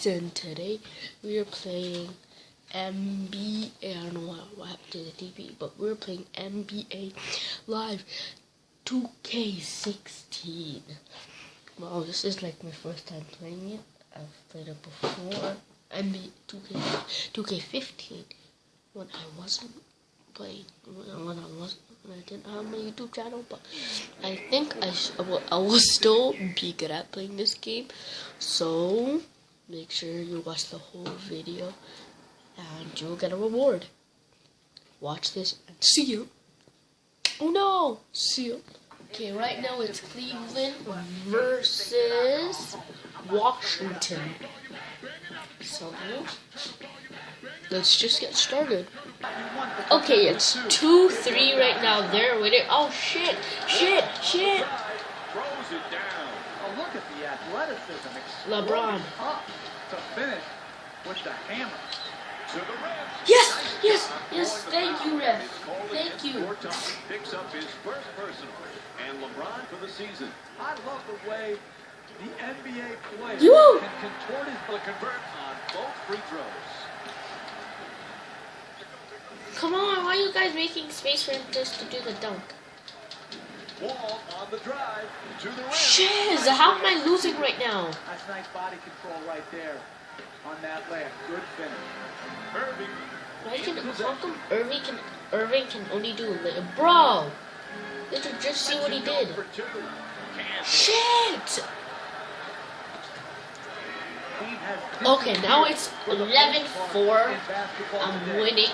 season. Today we are playing NBA. I don't know what happened to the TV, but we're playing NBA Live 2K16. Well, this is like my first time playing it. I've played it before. NBA 2K15 when I wasn't playing, when I didn't have my YouTube channel, but I think I will still be good at playing this game. So make sure you watch the whole video and you'll get a reward. Watch this and see you. Oh no, see you. Okay, right now it's Cleveland versus Washington. So let's just get started. Okay, it's 2-3 right now. They're winning. Oh shit! Throws it down. Oh, look at the athleticism. LeBron. Up to finish with the hammer. To the rim. Yes. Thank you, ref. Thank you. Picks up his first personal, and LeBron for the season. I love the way the NBA player can contort his convert on both free throws. Come on, why are you guys making space for him just to do the dunk? Wall on the drive to the rim. Shiz, how am I losing right now? That's nice body control right there on that layup. Good finish. Irving. How come Irving can only do it? Bro! Did you just see what he did? Shit! Okay, now it's 11-4. I'm winning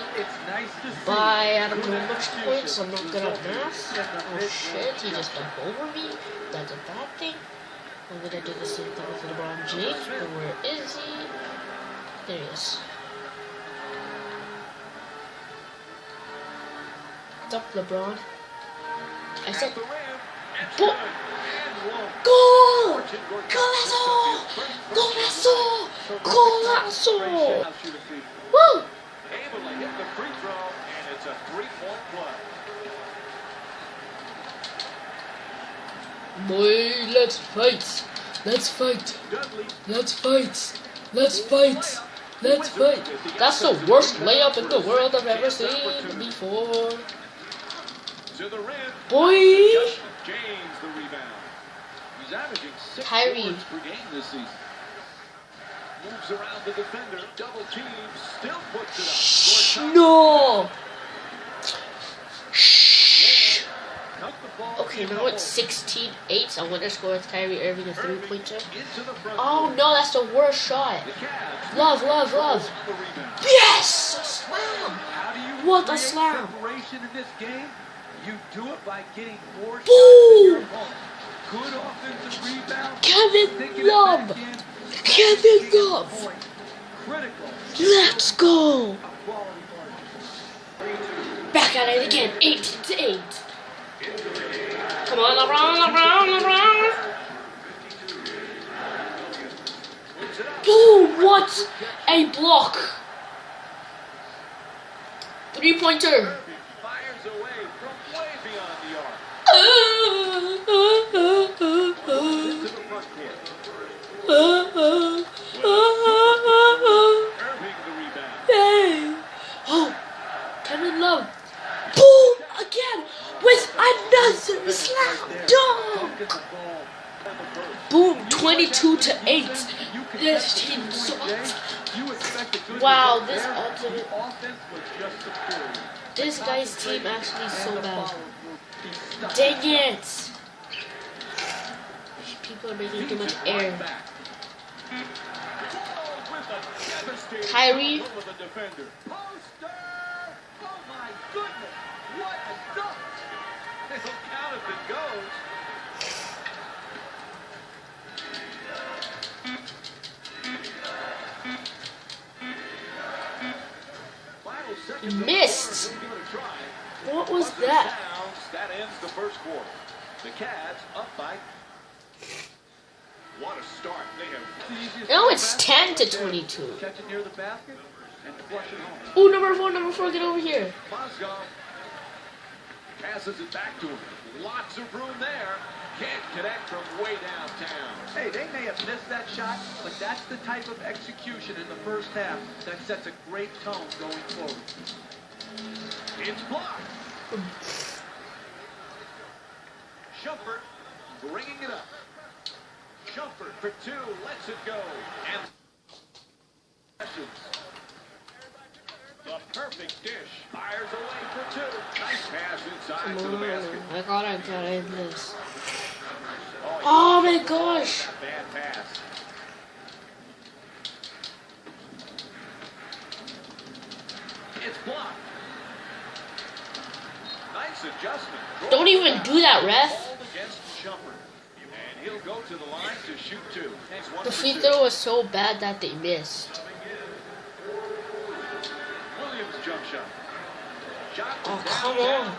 by, I don't know how much points. I'm not good at math. Oh shit, he just jumped over me. That's a bad thing. I'm gonna do the same thing with LeBron James, but where is he? There he is. What's up, LeBron? I said, Goal! Golazo! Woo! Able to hit the free throw, and it's a three-point play. Boy, let's fight. That's the worst layup in the world I've ever seen before. To the rim. Boy! James the rebound. He's averaging 6 Kyrie. points per game this season. Moves around the defender, double team, still puts it up. No! Ball Okay, now it's 16-8. I want to score with Kyrie Irving a 3-pointer. Oh no, that's the worst shot. Love. Yes! A slam! What a slam! In this game, you do it by getting more Boom! Good offensive rebound. Kevin Love! Critical. Let's go! Back at it again, 8-8. Come on, LeBron! Boom! What a block! 3-pointer. Fires away from way beyond the arc. Into the front court. Irving the rebound. Hey! Oh! Kevin Love! Boom! Again! With another slam dunk! Boom! 22-8. This team sucks. Wow, this ultimate. This guy's team actually is so bad. Dang it! People are making too much air. Kyrie. Oh my goodness! What a dunk! They'll count if it goes. Missed! What was that? That ends the first quarter. The Cavs up by. What a start. They have. No, it's 10-22. Catch it near the basket and flush it home. Oh, number 4, get over here. Mozgov passes it back to him. Lots of room there. Can't connect from way downtown. Hey, they may have missed that shot, but that's the type of execution in the first half that sets a great tone going forward. It's blocked. Shumpert bringing it up. Shumpert for two, lets it go. And the perfect dish. Fires away for two. Nice pass inside to the basket. I thought I got in this. Oh my gosh! Bad pass. It's blocked. Nice adjustment. Don't even do that, ref. Against Shumpert. And he'll go to the line to shoot two. The free throw was so bad that they missed. Williams jump shot. Oh, come on.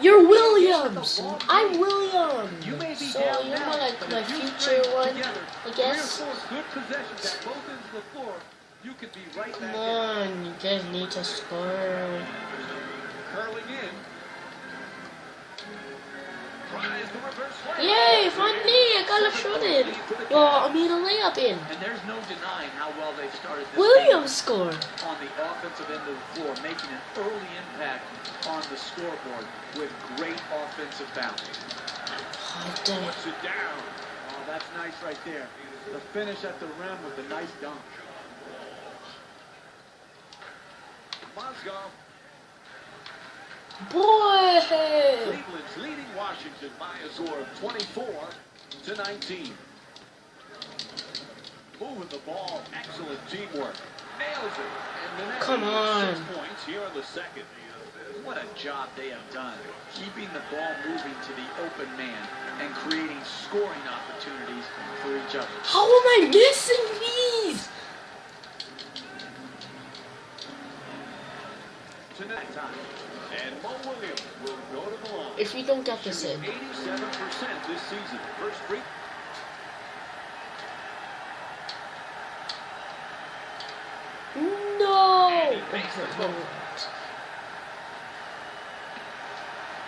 You're Williams. I'm Williams. So you're more like my future one, I guess. Good possessions at both ends of the floor. You could be right back. Come on, you guys need to score. Curling in. Yay, finally, I got a shot in. Well, I mean a layup in. And there's no denying how well they've started this Williams scored. On the offensive end of the floor, making an early impact on the scoreboard with great offensive balance. Puts it down. Oh, that's nice right there. The finish at the rim with a nice dunk. Mozgov. Boy! Cleveland's leading Washington by a score of 24-19. Moving the ball, excellent teamwork. Nails it. And the next Come on. 6 points here in the second. What a job they have done, keeping the ball moving to the open man and creating scoring opportunities for each other. How am I missing these? Tonight time. And Mo Williams will go to the line. If we don't get this in. 87% this season. First free. No!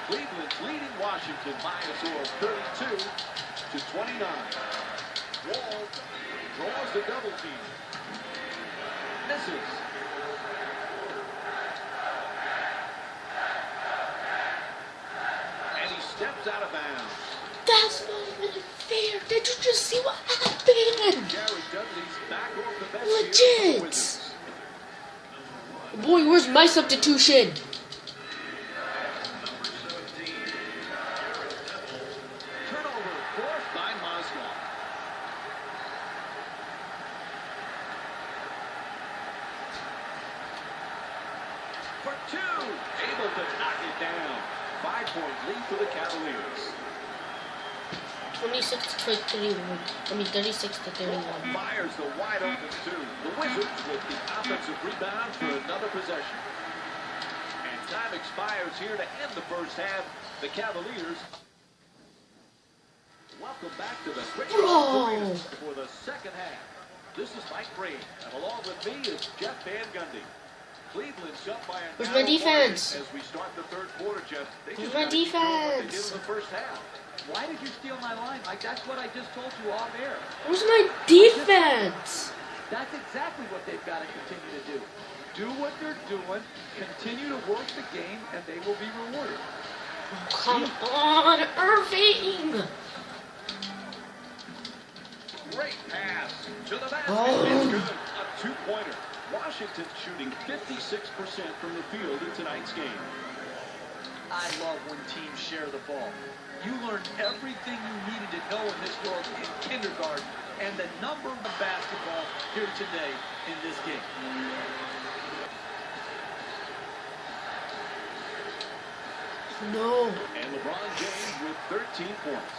Cleveland's leading Washington by a score of 32-29. Wall draws the double team. Misses. And he steps out of bounds. That's not even fair. Did you just see what happened? Jared Dudley's back off the bench here for the Wizards. Boy, where's my substitution? Turnover forced by Mozgov. For two, able to knock it down. 5-point lead for the Cavaliers. 26-31. I mean 36-31. Fires the wide open two. The Wizards with the offensive rebound for another possession. And time expires here to end the first half. The Cavaliers. Welcome back to the Warriors for the second half. This is Mike Breen, and along with me is Jeff Van Gundy. Cleveland's up by a Where's my defense? as we start the third quarter, Jeff. Where's my defense? They did in the first half. Why did you steal my line, Mike? That's what I just told you off air. Where's my defense? That's exactly what they've got to continue to do. Do what they're doing, continue to work the game, and they will be rewarded. Oh, come on, Irving! Great pass to the basket. Oh. It's good. A two-pointer. Washington shooting 56% from the field in tonight's game. I love when teams share the ball. You learn everything you needed to know in this world in kindergarten, and the number one basketball here today in this game. No. And LeBron James with 13 points.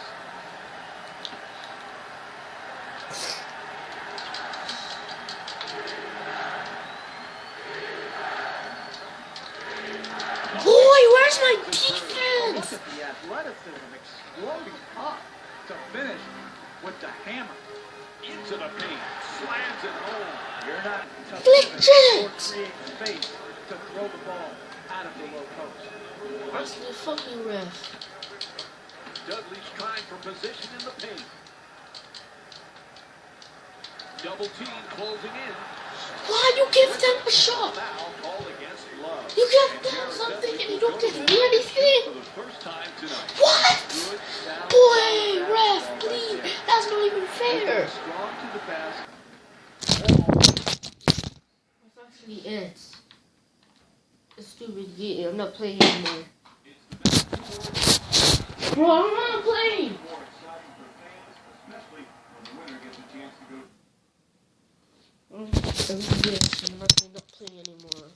Boy, where's my defense? Look at the athleticism exploding up to finish with the hammer. Into the paint. Slams it home. You're not tough Legit! create space to throw the ball out of the low post. That's the fucking ref. Dudley's trying for position in the paint. Double team closing in. Why you give them a shot? Foul called against Love. You give them something and you don't give me anything. For the first time tonight. What? Good sound Boy, foul ref, call please. against That's not even fair. Strong to the pass. That's actually it. It's stupid game. I'm not playing anymore. Bro, I'm not playing. I'm not playing anymore.